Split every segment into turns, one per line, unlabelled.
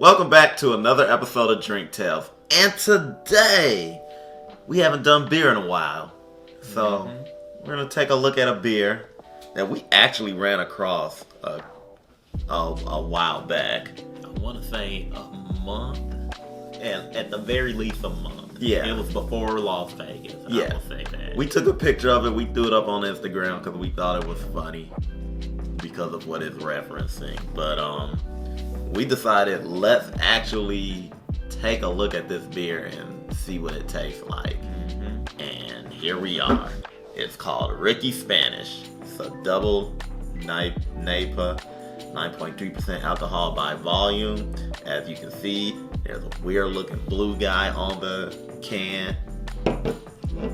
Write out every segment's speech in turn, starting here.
Welcome back to another episode of Drink Tales. And today, we haven't done beer in a while. So, we're going to take a look at a beer that we actually ran across a while back.
I want to say a month, and at the very least a month.
Yeah.
It was before Las Vegas.
Yeah.
I will say that.
We took a picture of it. We threw it up on Instagram because we thought it was funny because of what it's referencing. But we decided let's actually take a look at this beer and see what it tastes like. And here we are. It's called Ricky Spanish. It's a double NAPA, 9.3% alcohol by volume. As you can see, there's a weird looking blue guy on the can.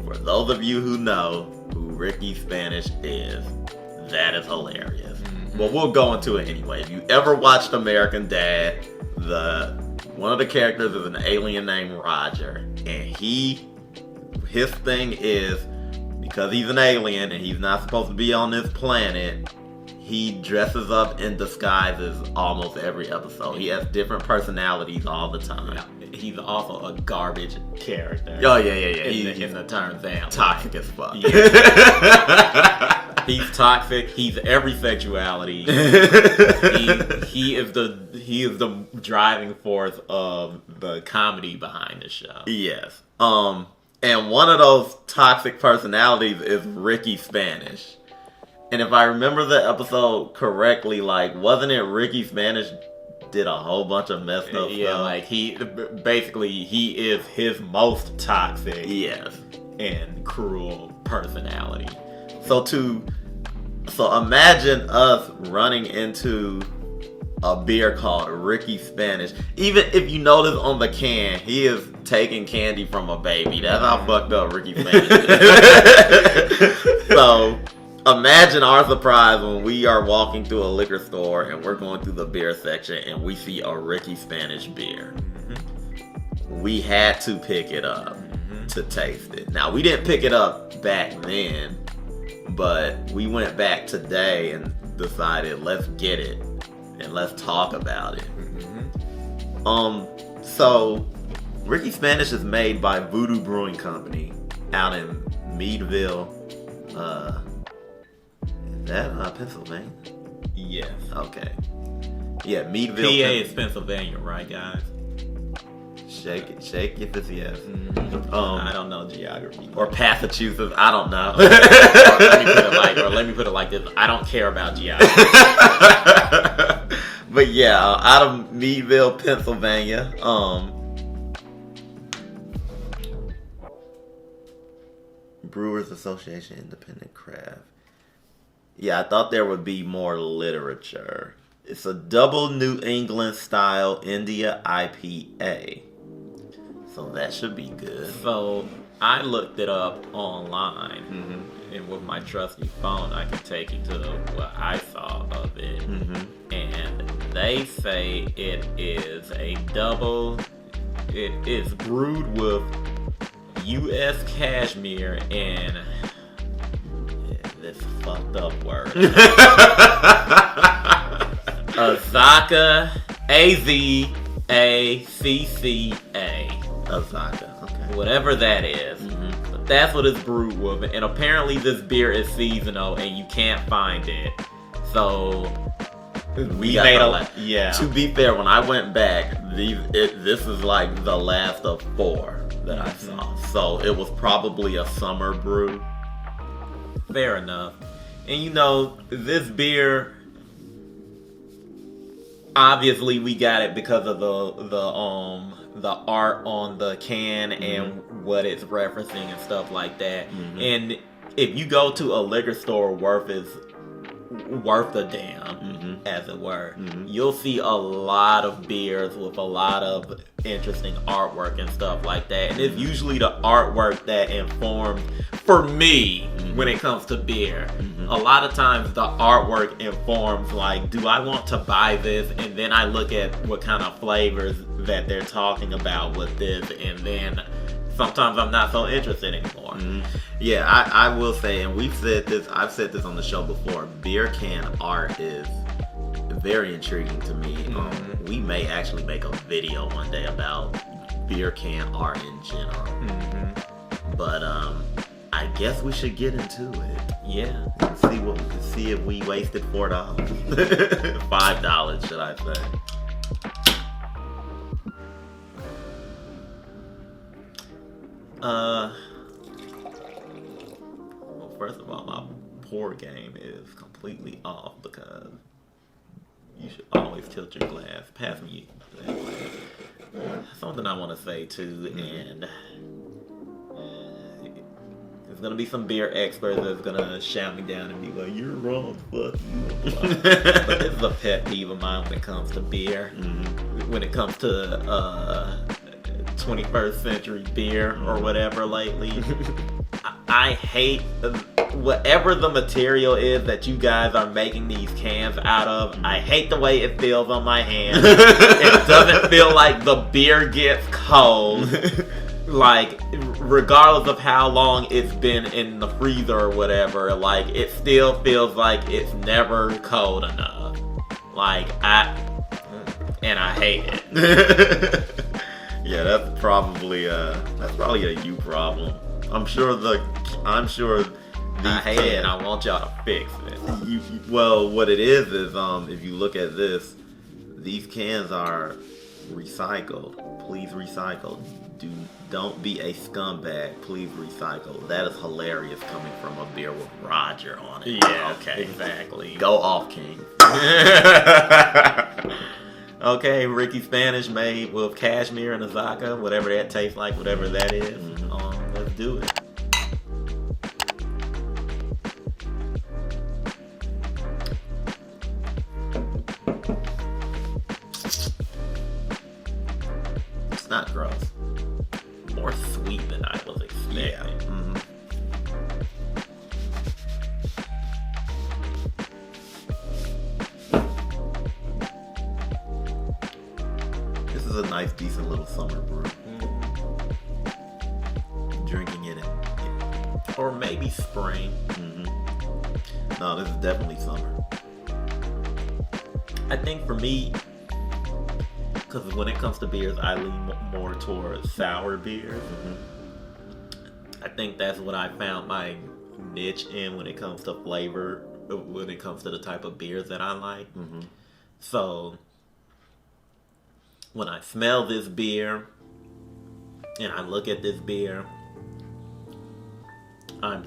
For those of you who know who Ricky Spanish is, that is hilarious. But we'll go into it anyway. If you ever watched American Dad, one of the characters is an alien named Roger, and his thing is, because he's an alien and he's not supposed to be on this planet, he dresses up in disguises almost every episode. He has different personalities all the time.
Yeah. He's also a garbage character.
Oh, yeah.
In the term Sam.
Toxic as fuck.
Yeah. He's toxic. He's every sexuality. he is the driving force of the comedy behind the show.
Yes. And one of those toxic personalities is Ricky Spanish. And if I remember the episode correctly, wasn't it Ricky Spanish did a whole bunch of messed up stuff?
He is his most toxic,
yes,
and cruel personality.
So imagine us running into a beer called Ricky Spanish. Even if you notice on the can, he is taking candy from a baby. That's how fucked up Ricky Spanish is. So imagine our surprise when we are walking through a liquor store and we're going through the beer section and we see a Ricky Spanish beer. We had to pick it up to taste it. Now, we didn't pick it up back then, but we went back today and decided let's get it and let's talk about it. So Ricky Spanish is made by Voodoo Brewing Company out in Meadville. Is that Pennsylvania?
Yes.
Okay. Yeah, Meadville.
PA is Pennsylvania, right, guys?
Shake if it's yes.
I don't know geography.
Or Massachusetts, I don't know.
let me put it like this. I don't care about geography.
But yeah, out of Meadville, Pennsylvania. Brewers Association Independent Craft. Yeah, I thought there would be more literature. It's a double New England style India IPA. So that should be good.
So I looked it up online, and with my trusty phone, I can take you to what I saw of it. And they say it is a double. It is brewed with U.S. cashmere and this fucked up word. Azaka, A-Z-A-C-C-A.
Azaka, okay.
Whatever that is. But that's what it's brewed with. And apparently this beer is seasonal and you can't find it. So we made a lot. Yeah.
To be fair, when I went back, this is like the last of 4 that I saw. So it was probably a summer brew.
Fair enough. And this beer, obviously we got it because of the art on the can and what it's referencing and stuff like that. And if you go to a liquor store worth a damn, as it were, you'll see a lot of beers with a lot of interesting artwork and stuff like that. And it's usually the artwork that informs, for me, when it comes to beer. A lot of times the artwork informs, do I want to buy this? And then I look at what kind of flavors that they're talking about with this, and then sometimes I'm not so interested anymore.
Yeah, I will say, and I've said this on the show before, beer can art is very intriguing to me. We may actually make a video one day about beer can art in general. But I guess we should get into it.
Yeah.
And see if we wasted $4. $5, should I say. Well, first of all, my pour game is completely off because you should always tilt your glass. Pass me that glass. Something I want to say too, and there's gonna be some beer experts that's gonna shout me down and be like, "You're wrong, fuck you." But this is a pet peeve of mine when it comes to beer. When it comes to 21st century beer or whatever lately. I hate whatever the material is that you guys are making these cans out of. I hate the way it feels on my hand. It doesn't feel like the beer gets cold. Like, regardless of how long it's been in the freezer or whatever, like, it still feels like it's never cold enough. Like, I hate it. Yeah, that's probably a you problem. I'm sure I hate it, and I want y'all to fix it. Well, what it is if you look at this, these cans are recycled. Please recycle. Don't be a scumbag. Please recycle. That is hilarious coming from a beer with Roger on it.
Yeah, okay, exactly.
Go off, King.
Okay, Ricky Spanish made with cashmere and Azaka, whatever that tastes like, whatever that is. Let's do it.
It's not gross.
More sweet than I was expecting.
Yeah. This is a nice, decent little summer brew. Drinking it
Or maybe spring.
No, this is definitely summer.
I think for me, because when it comes to beers, I lean more towards sour beers. I think that's what I found my niche in when it comes to flavor, when it comes to the type of beers that I like. So when I smell this beer and I look at this beer, I'm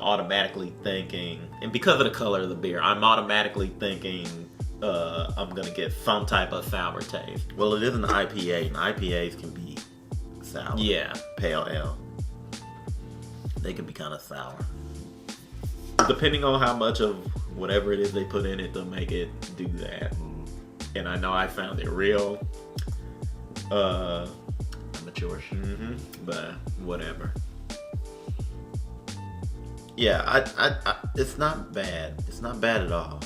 automatically thinking, and because of the color of the beer, I'm automatically thinking I'm going to get some type of sour taste.
Well, it is an IPA, and IPAs can be sour.
Yeah.
Pale ale. They can be kind of sour.
Depending on how much of whatever it is they put in it to make it do that. And I know I found it real
Mature.
but whatever.
Yeah, I it's not bad. It's not bad at all.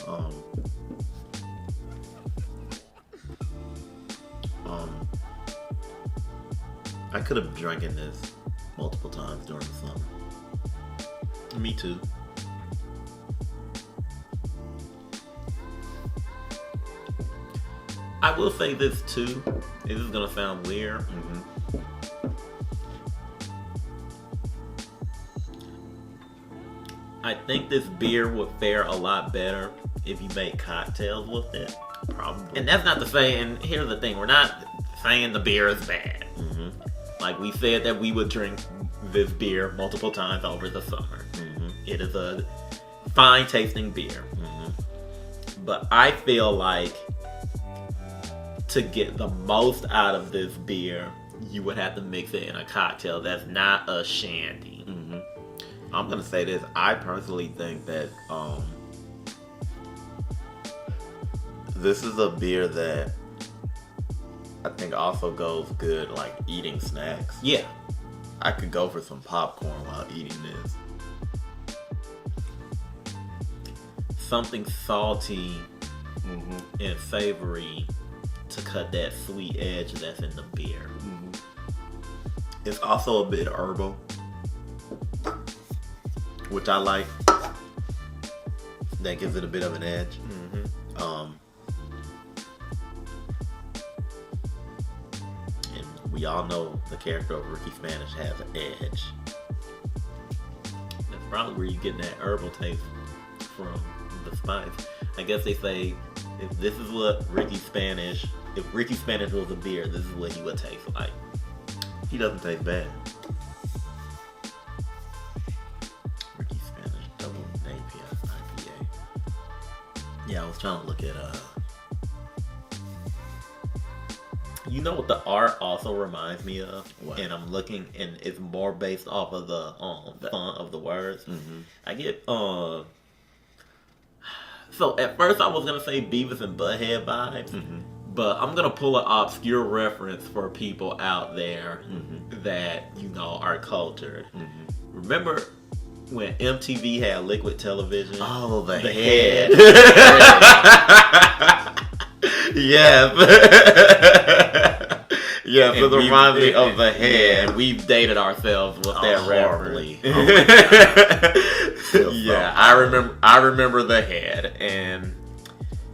I could have drinking this multiple times during the summer.
Me too. I will say this too. This is gonna sound weird. I think this beer would fare a lot better if you make cocktails with it.
Probably.
And that's not to say, and here's the thing, we're not saying the beer is bad. Like we said that we would drink this beer multiple times over the summer. It is a fine tasting beer. But I feel like to get the most out of this beer, you would have to mix it in a cocktail that's not a shandy.
I'm gonna say this. I personally think that this is a beer that I think also goes good like eating snacks.
Yeah.
I could go for some popcorn while eating this.
Something salty and savory to cut that sweet edge that's in the beer.
It's also a bit herbal, which I like. That gives it a bit of an edge. we all know the character of Ricky Spanish has an edge.
That's probably where you get that herbal taste from, the spice. I guess they say if this is what if Ricky Spanish was a beer, this is what he would taste like.
He doesn't taste bad. Ricky Spanish double IPA. Yeah, I was trying to look at
You know what the art also reminds me of?
What?
And I'm looking, and it's more based off of the font of the words.
Mm-hmm.
I get So at first I was gonna say Beavis and Butthead vibes,
Mm-hmm.
but I'm gonna pull an obscure reference for people out there
Mm-hmm.
that are cultured.
Mm-hmm.
Remember when MTV had liquid television?
Oh, the
head.
Yes. Yes,
And
it reminds me of the head.
And we've dated ourselves with that
horribly.
reference. Yeah, I remember the head, and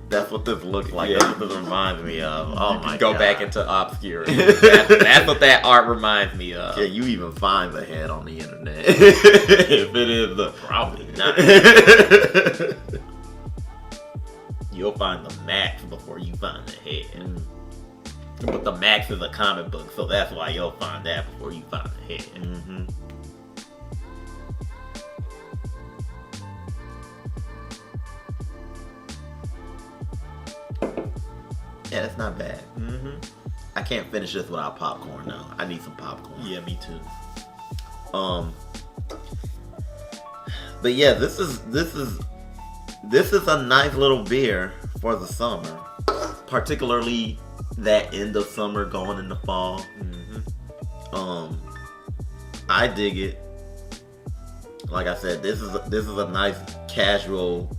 that's what this looks like.
Yeah.
That's what this reminds me of. Oh my
go
God.
back into obscurity. That's what that art reminds me of.
Can you even find the head on the internet? If it is the
Probably not. You'll find the Max before you find the head. But the Max is a comic book, so that's why you'll find that before you find the head.
Mm-hmm. Yeah, it's not bad.
Mm-hmm.
I can't finish this without popcorn though. I need some popcorn.
Yeah, me too.
But yeah, this is a nice little beer for the summer, particularly that end of summer going into fall.
Mm-hmm.
I dig it. Like I said, this is a nice casual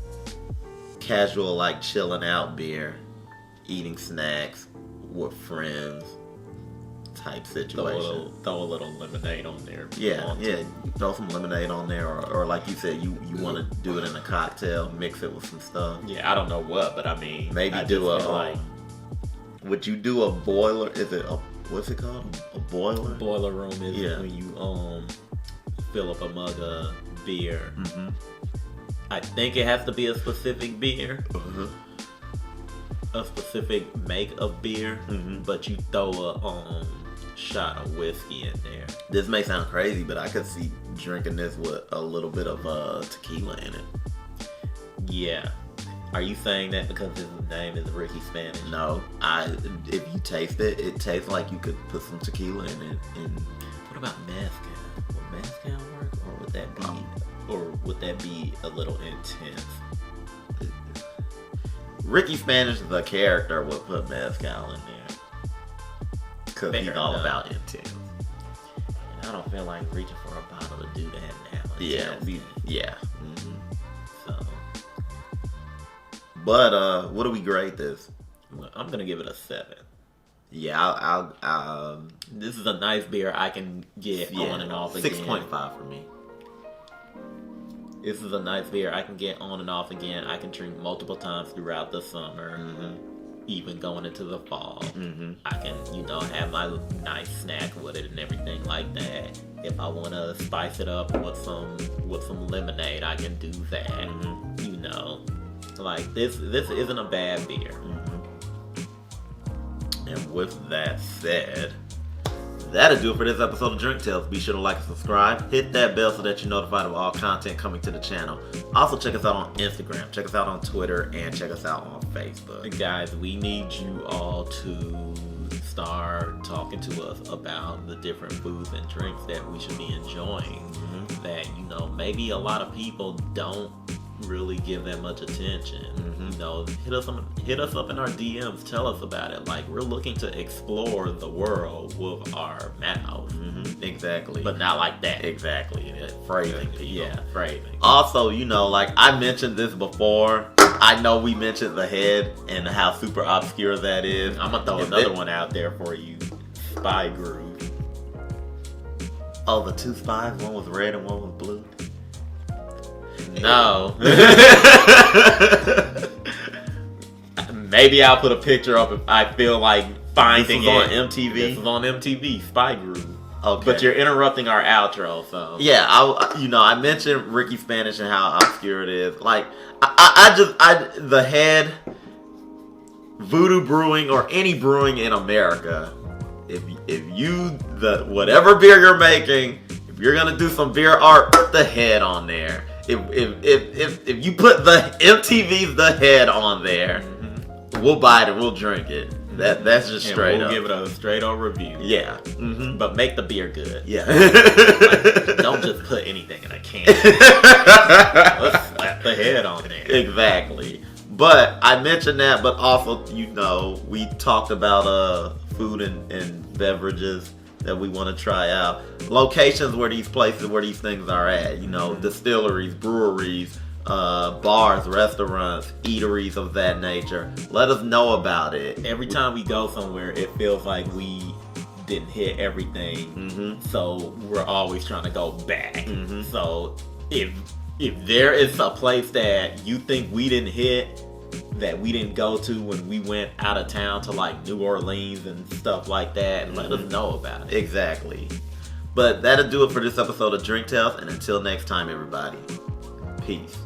like chilling out beer, eating snacks with friends type situation.
Throw a little lemonade on there. if you
Yeah,
want to.
yeah. You throw some lemonade on there, or like you said, you want to do it in a cocktail, mix it with some stuff.
Yeah, I don't know what, but I mean,
Maybe
I
do a
just feel like
would you do a boiler? Is it what's it called? A boiler?
boiler room is
Yeah.
when you fill up a mug of beer.
Mm-hmm.
I think it has to be a specific beer,
Uh-huh.
a specific make of beer,
Mhm.
but you throw a shot of whiskey in there.
This may sound crazy, but I could see drinking this with a little bit of tequila in it.
Yeah. Are you saying that because his name is Ricky Spanish?
No, if you taste it, it tastes like you could put some tequila in it. And
What about mezcal? Would mezcal work, or would that be a little intense?
Ricky Spanish, the character, would put mezcal in there because he's
Fair
all
enough.
about intense.
And I don't feel like reaching for a bottle to do that now.
Yeah, yeah. Mm-hmm.
So
But what do we grade this?
I'm gonna give it a 7.
Yeah, I'll
This is a nice beer I can get on and off again.
6.5 for me.
This is a nice beer I can get on and off again. I can drink multiple times throughout the summer, even going into the fall.
Mm-hmm.
I can, have my nice snack with it and everything like that. If I want to spice it up with some lemonade, I can do that. Like this isn't a bad beer.
And with that said, that'll do it for this episode of Drink Tales. Be sure to like and subscribe. Hit that bell so that you're notified of all content coming to the channel. Also, check us out on Instagram. Check us out on Twitter. And check us out on Facebook.
Guys, we need you all to start talking to us about the different foods and drinks that we should be enjoying. That, maybe a lot of people don't really give that much attention. Hit us up in our DMs. Tell us about it. Like, we're looking to explore the world with our mouth.
Exactly.
But not like that.
Exactly. Phrasing people.
Yeah, phrasing.
Also, like I mentioned this before. I know we mentioned the head and how super obscure that is.
I'm gonna throw another one out there for you. Spy Groove.
Oh, the two spies. One was red and one was blue.
No. Maybe I'll put a picture up if I feel like finding
This was
it.
on MTV?
This was on MTV, Spy Groove.
Okay.
But you're interrupting our outro, so.
Yeah, I mentioned Ricky Spanish and how obscure it is. Like, the head, Voodoo Brewing or any brewing in America, if whatever beer you're making, if you're gonna do some beer art, put the head on there. If you put the MTV's The Head on there, we'll buy it and we'll drink it. That's just straight
we'll
up.
give it a straight up review.
Yeah.
But make the beer good.
Yeah.
Like, don't just put anything in a can. Let's slap the head on there.
Exactly. But I mentioned that, but also, we talked about food and beverages that we want to try out. Locations where these things are at. Distilleries, breweries, bars, restaurants, eateries of that nature. Let us know about it.
Every time we go somewhere, it feels like we didn't hit everything. So we're always trying to go back. So if there is a place that you think we didn't hit, that we didn't go to when we went out of town to like New Orleans and stuff like that, and let us know about it.
Exactly. But that'll do it for this episode of Drink Tales, and until next time, everybody, peace.